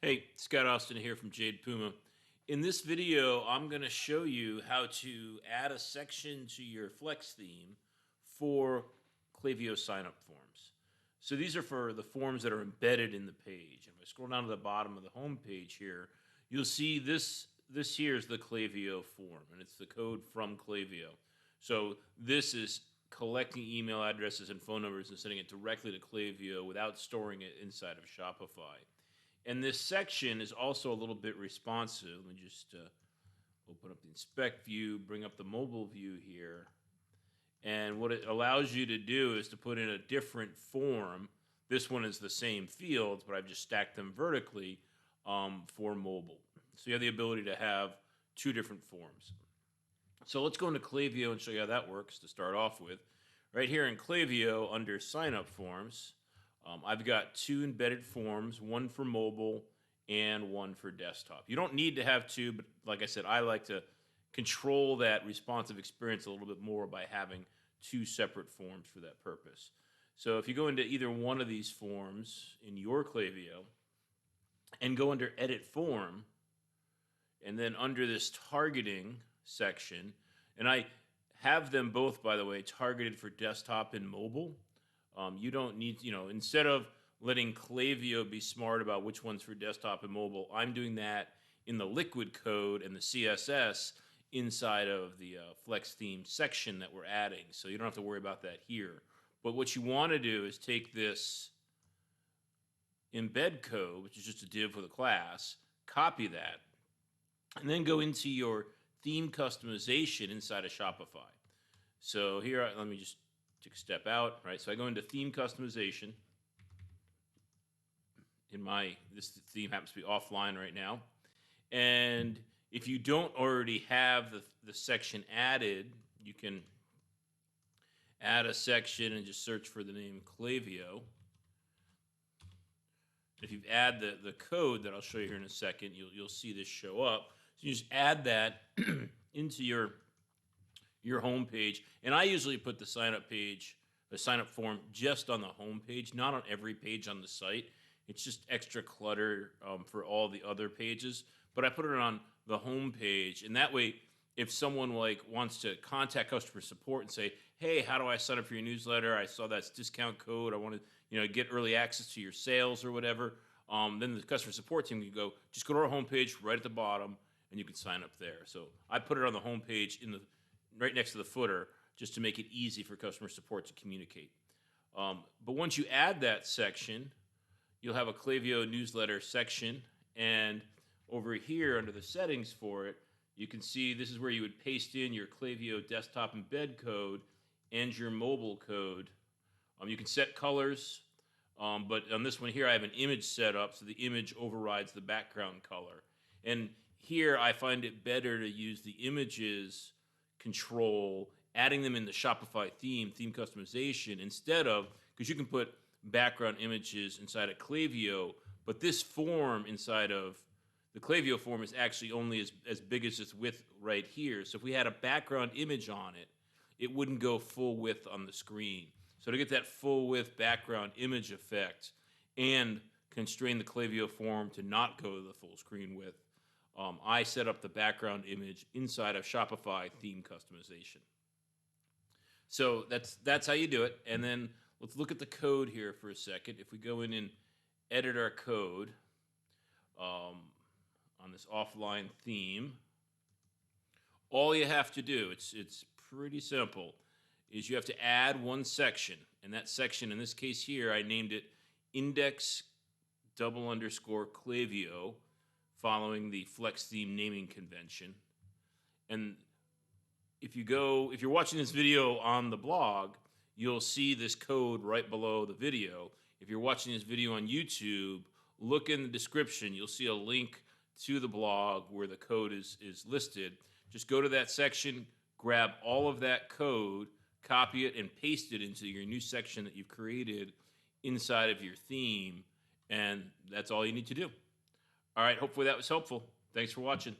Hey, Scott Austin here from Jade Puma. In this video, I'm going to show you how to add a section to your Flex theme for Klaviyo signup forms. So these are for the forms that are embedded in the page. And if I scroll down to the bottom of the home page here, you'll see this here is the Klaviyo form, and it's the code from Klaviyo. So this is collecting email addresses and phone numbers and sending it directly to Klaviyo without storing it inside of Shopify. And this section is also a little bit responsive. Let me just open up the inspect view, bring up the mobile view here. And what it allows you to do is to put in a different form. This one is the same fields, but I've just stacked them vertically for mobile. So you have the ability to have two different forms. So let's go into Klaviyo and show you how that works to start off with. Right here in Klaviyo under sign up forms, I've got two embedded forms, one for mobile and one for desktop. You don't need to have two, but like I said, I like to control that responsive experience a little bit more by having two separate forms for that purpose. So if you go into either one of these forms in your Klaviyo and go under edit form, and then under this targeting section, and I have them both, by the way, targeted for desktop and mobile. You don't need, instead of letting Klaviyo be smart about which one's for desktop and mobile, I'm doing that in the liquid code and the CSS inside of the Flex theme section that we're adding. So you don't have to worry about that here. But what you want to do is take this embed code, which is just a div with a class, copy that, and then go into your theme customization inside of Shopify. So here, let me just take a step out, right? So I go into theme customization. This theme happens to be offline right now. And if you don't already have the section added, you can add a section and just search for the name Klaviyo. If you add the code that I'll show you here in a second, you'll see this show up. So you just add that into your home page, and I usually put the sign up form just on the home page, not on every page on the site. It's just extra clutter for all the other pages, but I put it on the home page, and that way, if someone wants to contact customer support and say, "Hey, how do I sign up for your newsletter? I saw that discount code. I want to get early access to your sales or whatever," then the customer support team can just go to our home page right at the bottom, and you can sign up there. So I put it on the home page right next to the footer, just to make it easy for customer support to communicate. But once you add that section, you'll have a Klaviyo newsletter section, and over here under the settings for it, you can see this is where you would paste in your Klaviyo desktop embed code and your mobile code. You can set colors, but on this one here, I have an image set up, so the image overrides the background color. And here, I find it better to use the images control, adding them in the Shopify theme customization, instead of, because you can put background images inside of Klaviyo, but this form inside of the Klaviyo form is actually only as big as its width right here. So if we had a background image on it, it wouldn't go full width on the screen. So to get that full width background image effect and constrain the Klaviyo form to not go to the full screen width, I set up the background image inside of Shopify theme customization. So that's how you do it. And then let's look at the code here for a second. If we go in and edit our code on this offline theme, all you have to do, it's pretty simple, is you have to add one section. And that section, in this case here, I named it index_Klaviyo, following the Flex theme naming convention. And if you're watching this video on the blog, you'll see this code right below the video. If you're watching this video on YouTube, look in the description. You'll see a link to the blog where the code is listed. Just go to that section, grab all of that code, copy it, and paste it into your new section that you've created inside of your theme, and that's all you need to do. All right, hopefully that was helpful. Thanks for watching.